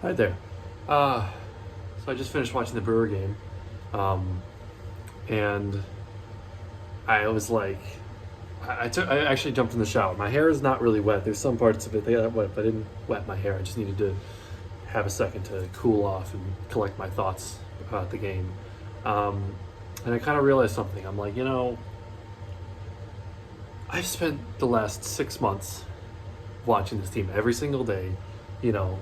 Hi there. So I just finished watching the Brewer game, um, and I was like, I actually jumped in the shower. My hair is not really wet. There's some parts of it that got wet, but I didn't wet my hair. I just needed to have a second to cool off and collect my thoughts about the game. Um, and I kind of realized something. I'm like, I've spent the last 6 months watching this team every single day, you know,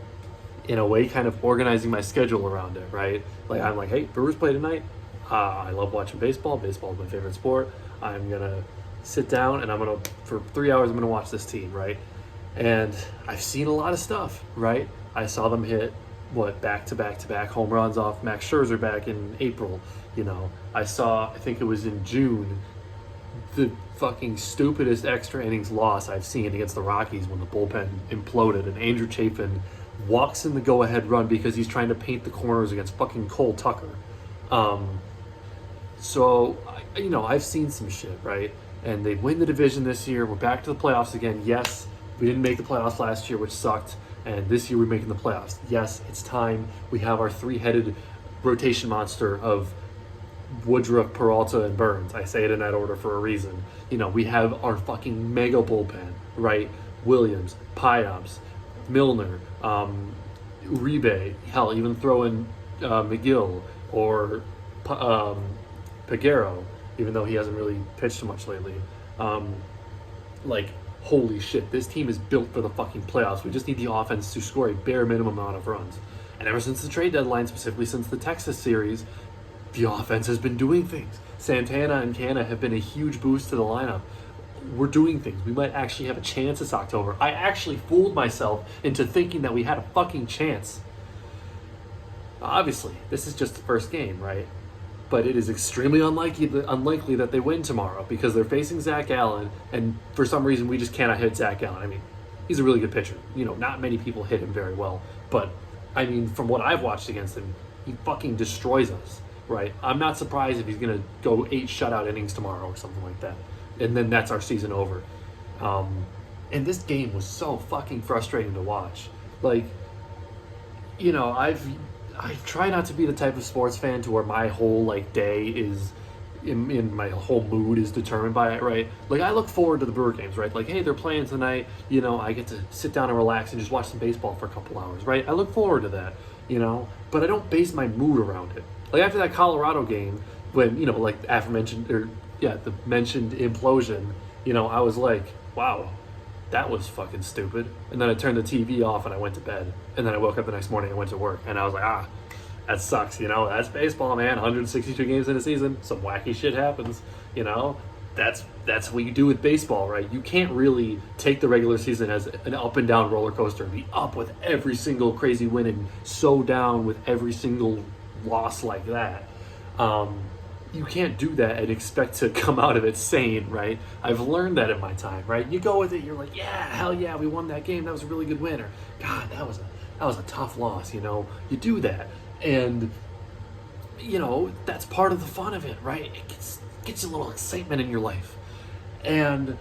in a way kind of organizing my schedule around it, right? Like I'm like, hey, Brewers play tonight. I love watching baseball. Baseball is my favorite sport. I'm gonna sit down and I'm gonna for 3 hours I'm gonna watch this team, right? And I've seen a lot of stuff, right? I saw them hit what back to back to back home runs off Max Scherzer back in April. I think it was in June, the fucking stupidest extra innings loss I've seen against the Rockies when the bullpen imploded and Andrew Chafin walks in the go-ahead run because he's trying to paint the corners against fucking Cole Tucker. Um, I've seen some shit, right? And they win the division this year. We're back to the playoffs again. Yes, we didn't make the playoffs last year, which sucked. And this year we're making the playoffs. Yes, it's time. We have our three-headed rotation monster of Woodruff, Peralta, and Burns. I say it in that order for a reason. We have our fucking mega bullpen, right? Williams, Piabs, Milner, Uribe, hell, even throw in McGill or Peguero, even though he hasn't really pitched too much lately. Um, like, holy shit, this team is built for the fucking playoffs. We just need the offense to score a bare minimum amount of runs. And ever since the trade deadline, specifically since the Texas series, the offense has been doing things. Santana and Canna have been a huge boost to the lineup. We're doing things. We might actually have a chance this October. I actually fooled myself into thinking that we had a fucking chance. Obviously, this is just the first game, right? But it is extremely unlikely that they win tomorrow because they're facing Zach Allen, and for some reason we just cannot hit Zach Allen. I mean, he's a really good pitcher. Not many people hit him very well, but I mean, from what I've watched against him, he fucking destroys us, right? I'm not surprised if he's gonna go 8 shutout innings tomorrow or something like that, and then that's our season over. And this game was so fucking frustrating to watch. Like, I try not to be the type of sports fan to where my whole day is in my whole mood is determined by it, right? Like I look forward to the Brewer games, right? Like, hey, they're playing tonight, I get to sit down and relax and just watch some baseball for a couple hours, right? I look forward to that, but I don't base my mood around it. Like after that Colorado game, when, like the mentioned implosion, I was like, wow, that was fucking stupid. And then I turned the TV off and I went to bed. And then I woke up the next morning and went to work. And I was like, that sucks. That's baseball, man. 162 games in a season. Some wacky shit happens. That's what you do with baseball, right? You can't really take the regular season as an up and down roller coaster and be up with every single crazy win and so down with every single loss like that. You can't do that and expect to come out of it sane, right? I've learned that in my time, right? You go with it, you're like, yeah, hell yeah, we won that game. That was a really good win. Or, God, that was a tough loss, You do that. And, that's part of the fun of it, right? It gets you a little excitement in your life. And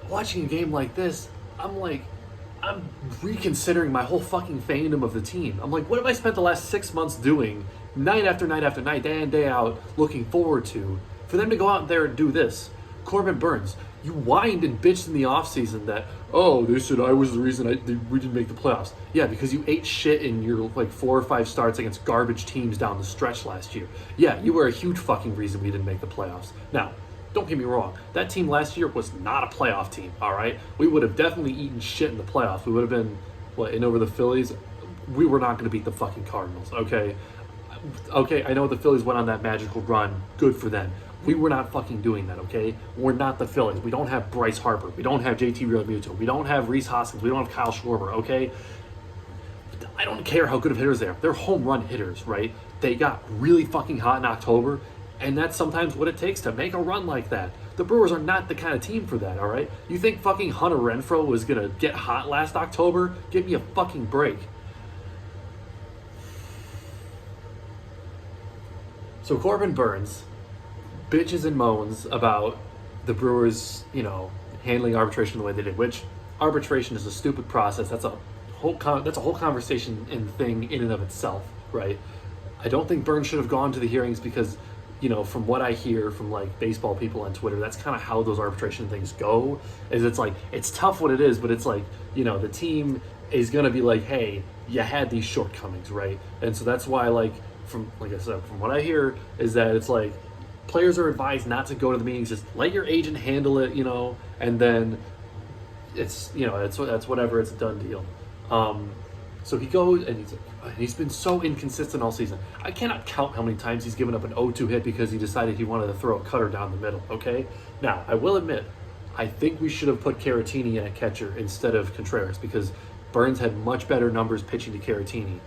watching a game like this, I'm reconsidering my whole fucking fandom of the team. I'm like, what have I spent the last 6 months doing, night after night after night, day in, day out, looking forward to, for them to go out there and do this? Corbin Burns, you whined and bitched in the offseason that, they said I was the reason we didn't make the playoffs. Yeah, because you ate shit in your 4 or 5 starts against garbage teams down the stretch last year. Yeah, you were a huge fucking reason we didn't make the playoffs. Now, don't get me wrong. That team last year was not a playoff team, all right? We would have definitely eaten shit in the playoffs. We would have been, in over the Phillies? We were not going to beat the fucking Cardinals, okay? Okay, I know the Phillies went on that magical run. Good for them. We were not fucking doing that, okay? We're not the Phillies. We don't have Bryce Harper. We don't have JT Realmuto. We don't have Rhys Hoskins. We don't have Kyle Schwarber, okay? I don't care how good of hitters they are. They're home run hitters, right? They got really fucking hot in October, and that's sometimes what it takes to make a run like that. The Brewers are not the kind of team for that, all right? You think fucking Hunter Renfroe was going to get hot last October? Give me a fucking break. So Corbin Burns bitches and moans about the Brewers, handling arbitration the way they did, which arbitration is a stupid process. That's a that's a whole conversation and thing in and of itself, right? I don't think Burns should have gone to the hearings because, from what I hear from like baseball people on Twitter, that's kind of how those arbitration things go. Is it's like it's tough what it is, but it's like the team is gonna be like, hey, you had these shortcomings, right? And so that's why like I said, from what I hear is that it's like players are advised not to go to the meetings, just let your agent handle it, and then it's that's whatever, it's a done deal. So he goes and he's been so inconsistent all season. I cannot count how many times he's given up an 0-2 hit because he decided he wanted to throw a cutter down the middle. Okay, now I will admit, I think we should have put Caratini in at catcher instead of Contreras because Burns had much better numbers pitching to Caratini.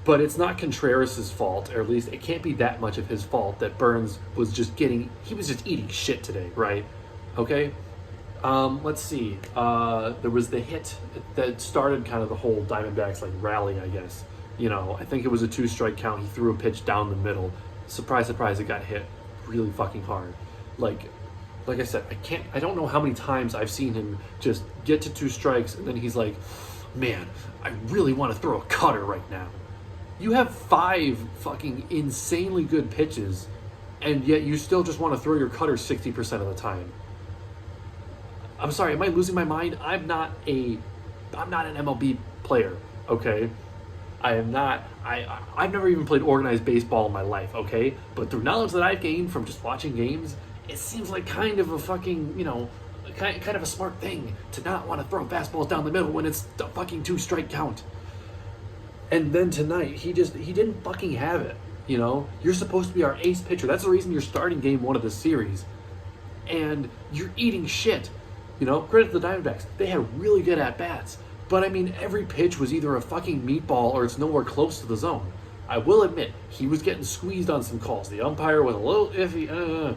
But it's not Contreras' fault, or at least it can't be that much of his fault that Burns was just eating shit today, right? Okay? Let's see. There was the hit that started kind of the whole Diamondbacks rally, I guess. I think it was a 2-strike count. He threw a pitch down the middle. Surprise, surprise, it got hit really fucking hard. Like I said, I don't know how many times I've seen him just get to 2 strikes and then he's like, man, I really want to throw a cutter right now. You have 5 fucking insanely good pitches, and yet you still just want to throw your cutter 60% of the time. I'm sorry, am I losing my mind? I'm not an MLB player, okay? I am not. I've never even played organized baseball in my life, okay? But through knowledge that I've gained from just watching games, it seems like kind of a fucking, kind of a smart thing to not want to throw fastballs down the middle when it's a fucking 2-strike count. And then tonight, he didn't fucking have it, You're supposed to be our ace pitcher. That's the reason you're starting game 1 of the series. And you're eating shit. Credit to the Diamondbacks. They had really good at-bats. But, I mean, every pitch was either a fucking meatball or it's nowhere close to the zone. I will admit, he was getting squeezed on some calls. The umpire was a little iffy,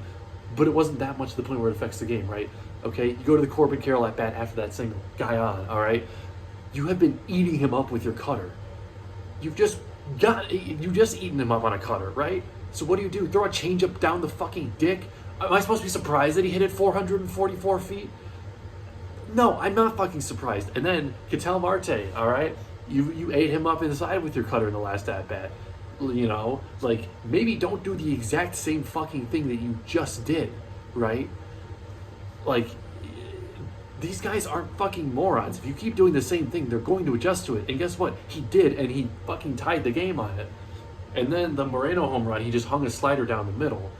but it wasn't that much to the point where it affects the game, right? Okay, you go to the Corbin Carroll at-bat after that single. Guy on, all right? You have been eating him up with your cutter. You've just eaten him up on a cutter, right? So what do? Throw a changeup down the fucking dick? Am I supposed to be surprised that he hit it 444 feet? No, I'm not fucking surprised. And then Ketel Marte, all right? You ate him up inside with your cutter in the last at-bat. Maybe don't do the exact same fucking thing that you just did, right? These guys aren't fucking morons. If you keep doing the same thing, they're going to adjust to it. And guess what? He did, and he fucking tied the game on it. And then the Moreno home run, he just hung a slider down the middle,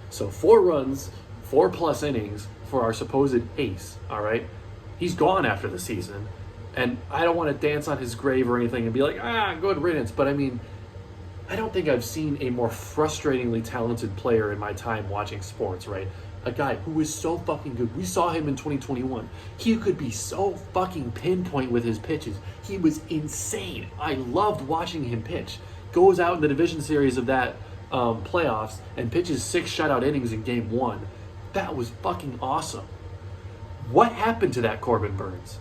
So 4 runs, 4+ innings for our supposed ace, all right? He's gone after the season. And I don't want to dance on his grave or anything and be like, good riddance. But I mean, I don't think I've seen a more frustratingly talented player in my time watching sports, right? A guy who is so fucking good. We saw him in 2021. He could be so fucking pinpoint with his pitches. He was insane. I loved watching him pitch. Goes out in the division series of that playoffs and pitches 6 shutout innings in game 1. That was fucking awesome. What happened to that Corbin Burns?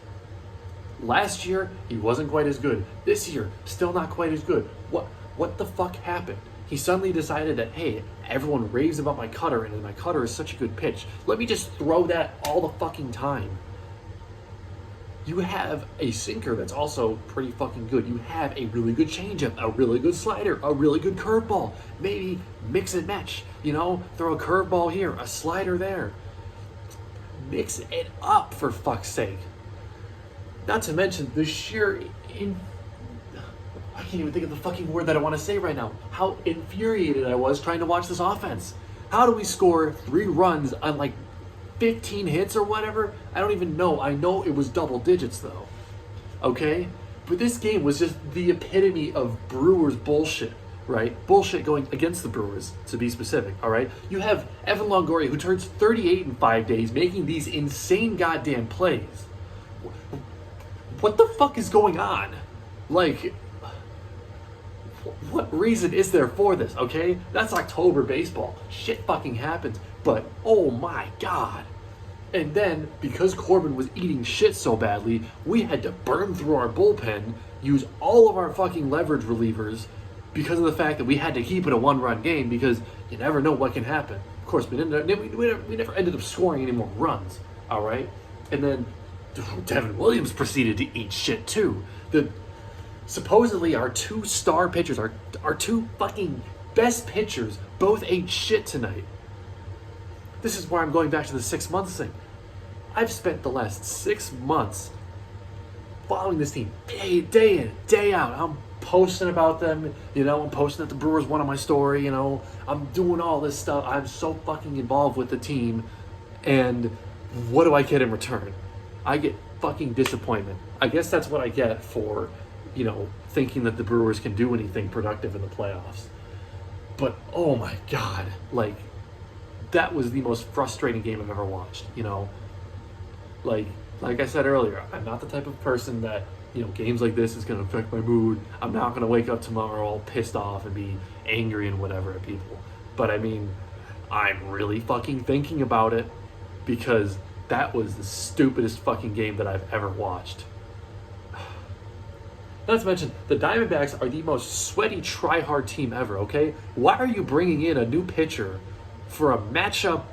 Last year, he wasn't quite as good. This year, still not quite as good. What the fuck happened? He suddenly decided that, hey, everyone raves about my cutter, and my cutter is such a good pitch. Let me just throw that all the fucking time. You have a sinker that's also pretty fucking good. You have a really good changeup, a really good slider, a really good curveball. Maybe mix and match, throw a curveball here, a slider there. Mix it up, for fuck's sake. Not to mention the sheer I can't even think of the fucking word that I want to say right now. How infuriated I was trying to watch this offense. How do we score 3 runs on 15 hits or whatever? I don't even know. I know it was double digits though. Okay? But this game was just the epitome of Brewers bullshit, right? Bullshit going against the Brewers, to be specific, all right? You have Evan Longoria, who turns 38 in 5 days, making these insane goddamn plays. What the fuck is going on? What reason is there for this, okay? That's October baseball. Shit fucking happens. But, oh my God. And then, because Corbin was eating shit so badly, we had to burn through our bullpen, use all of our fucking leverage relievers, because of the fact that we had to keep it a 1-run game, because you never know what can happen. Of course, we never ended up scoring any more runs, all right? And then Devin Williams proceeded to eat shit too. Supposedly our two star pitchers, our two fucking best pitchers, both ate shit tonight. This is where I'm going back to the 6 months thing. I've spent the last 6 months following this team day in, day out. I'm posting about them, I'm posting that the Brewers won on my story, I'm doing all this stuff. I'm so fucking involved with the team, and what do I get in return? I get fucking disappointment. I guess that's what I get for, thinking that the Brewers can do anything productive in the playoffs. But, oh my God, that was the most frustrating game I've ever watched, Like I said earlier, I'm not the type of person that, games like this is going to affect my mood. I'm not going to wake up tomorrow all pissed off and be angry and whatever at people. But I mean, I'm really fucking thinking about it because that was the stupidest fucking game that I've ever watched. Not to mention, the Diamondbacks are the most sweaty, try-hard team ever, okay? Why are you bringing in a new pitcher for a matchup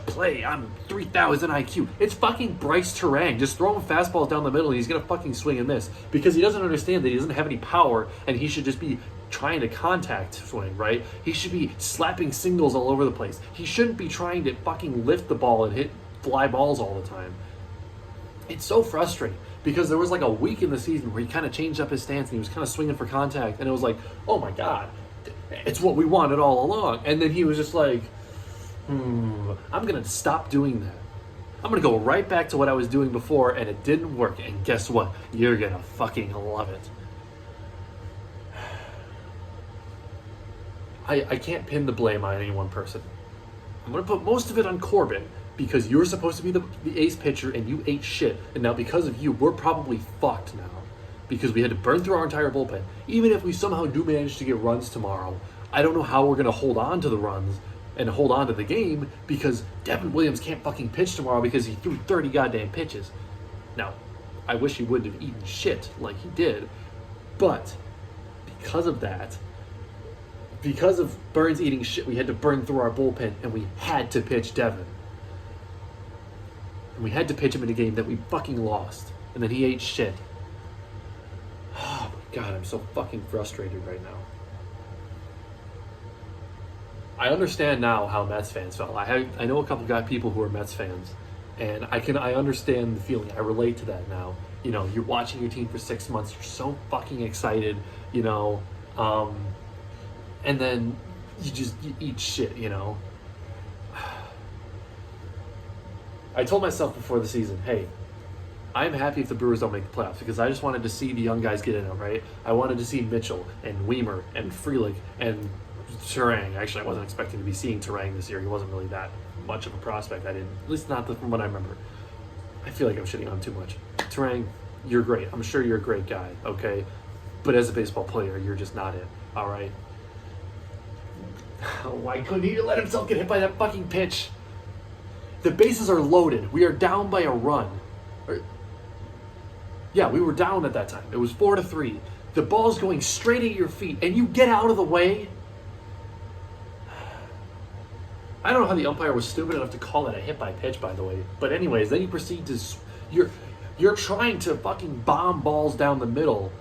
play on 3,000 IQ? It's fucking Bryce Terang. Just throw him fastballs down the middle and he's going to fucking swing and miss because he doesn't understand that he doesn't have any power and he should just be trying to contact swing, right? He should be slapping singles all over the place. He shouldn't be trying to fucking lift the ball and hit fly balls all the time. It's so frustrating because there was a week in the season where he kind of changed up his stance and he was kind of swinging for contact and it was like, oh my God, it's what we wanted all along. And then he was just like, I'm going to stop doing that. I'm going to go right back to what I was doing before, and it didn't work. And guess what? You're going to fucking love it. I can't pin the blame on any one person. I'm going to put most of it on Corbin because you're supposed to be the ace pitcher and you ate shit. And now because of you, we're probably fucked now because we had to burn through our entire bullpen. Even if we somehow do manage to get runs tomorrow, I don't know how we're going to hold on to the runs and hold on to the game because Devin Williams can't fucking pitch tomorrow because he threw 30 goddamn pitches. Now, I wish he wouldn't have eaten shit like he did, but because of that, because of Burns eating shit, we had to burn through our bullpen and we had to pitch Devin. And we had to pitch him in a game that we fucking lost. And then he ate shit. Oh my God, I'm so fucking frustrated right now. I understand now how Mets fans felt. I know a couple people who are Mets fans, and I understand the feeling. I relate to that now. You're watching your team for 6 months. You're so fucking excited, and then you eat shit, I told myself before the season, hey, I'm happy if the Brewers don't make the playoffs because I just wanted to see the young guys get in, right? I wanted to see Mitchell and Weimer and Frelick and Terang. Actually, I wasn't expecting to be seeing Terang this year. He wasn't really that much of a prospect. At least not from what I remember. I feel like I'm shitting on him too much. Terang, you're great. I'm sure you're a great guy, okay? But as a baseball player, you're just not it, all right? Why couldn't he let himself get hit by that fucking pitch? The bases are loaded. We are down by a run. Yeah, we were down at that time. It was 4-3. The ball's going straight at your feet, and you get out of the way? I don't know how the umpire was stupid enough to call that a hit by pitch, by the way. But anyways, then you proceed to... You're trying to fucking bomb balls down the middle.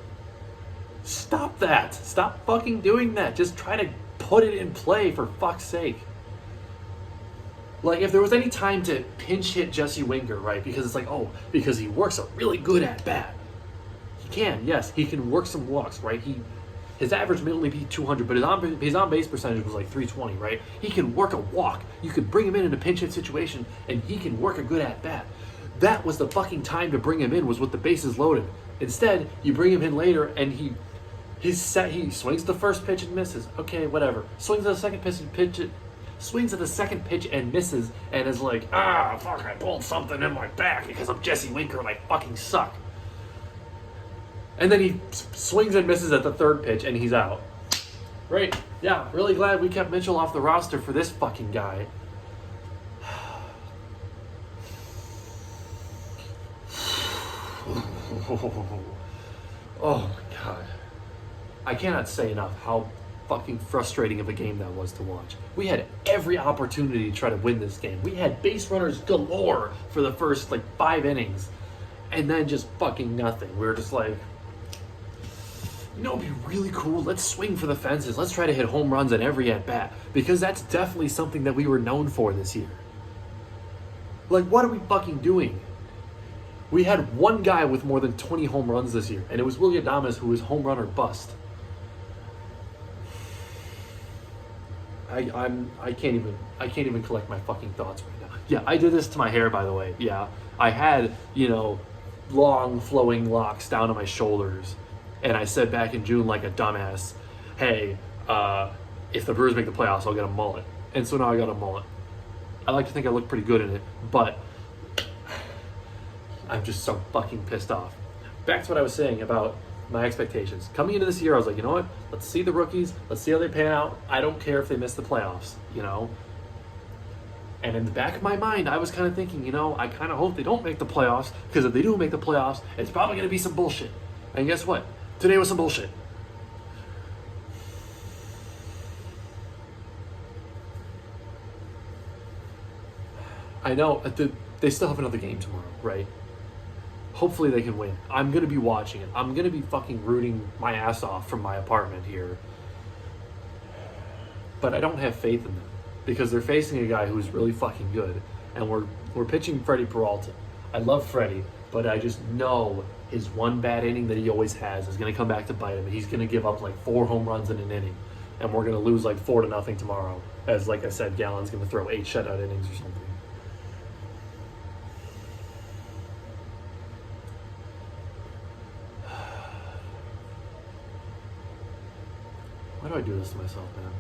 Stop that. Stop fucking doing that. Just try to put it in play, for fuck's sake. If there was any time to pinch hit Jesse Winker, right? Because it's because he works a really good at bat. He can, yes. He can work some walks, right? His average may only be 200, but his on-base percentage was 320, right? He can work a walk. You could bring him in a pinch hit situation, and he can work a good at-bat. That was the fucking time to bring him in, was with the bases loaded. Instead, you bring him in later, and he swings the first pitch and misses. Okay, whatever. Swings at the second pitch and misses, and is fuck, I pulled something in my back because I'm Jesse Winker and I fucking suck. And then he swings and misses at the third pitch, and he's out. Great. Yeah, really glad we kept Mitchell off the roster for this fucking guy. Oh my God. I cannot say enough how fucking frustrating of a game that was to watch. We had every opportunity to try to win this game. We had base runners galore for the first like 5 innings, and then just fucking nothing. We were just like, you know, it'd be really cool. Let's swing for the fences. Let's try to hit home runs at every at bat, because that's definitely something that we were known for this year. Like, what are we fucking doing? We had one guy with more than 20 home runs this year, and it was Willie Adames, who was home run or bust. I can't even collect my fucking thoughts right now. Yeah, I did this to my hair, by the way. Yeah, I had, you know, long flowing locks down to my shoulders, and I said back in June like a dumbass, hey, if the Brewers make the playoffs, I'll get a mullet. And so now I got a mullet. I like to think I look pretty good in it, but I'm just so fucking pissed off. Back to what I was saying about my expectations. Coming into this year, I was like, you know what? Let's see the rookies. Let's see how they pan out. I don't care if they miss the playoffs, you know? And in the back of my mind, I was kind of thinking, you know, I kind of hope they don't make the playoffs, because if they do make the playoffs, it's probably going to be some bullshit. And guess what? Today was some bullshit. I know they still have another game tomorrow, right? Hopefully they can win. I'm going to be watching it. I'm going to be fucking rooting my ass off from my apartment here. But I don't have faith in them, because they're facing a guy who's really fucking good. And we're pitching Freddie Peralta. I love Freddie, but I just know his one bad inning that he always has is going to come back to bite him. He's going to give up like 4 home runs in an inning. And we're going to lose like 4-0 tomorrow. As, like I said, Gallen's going to throw 8 shutout innings or something. Why do I do this to myself, man?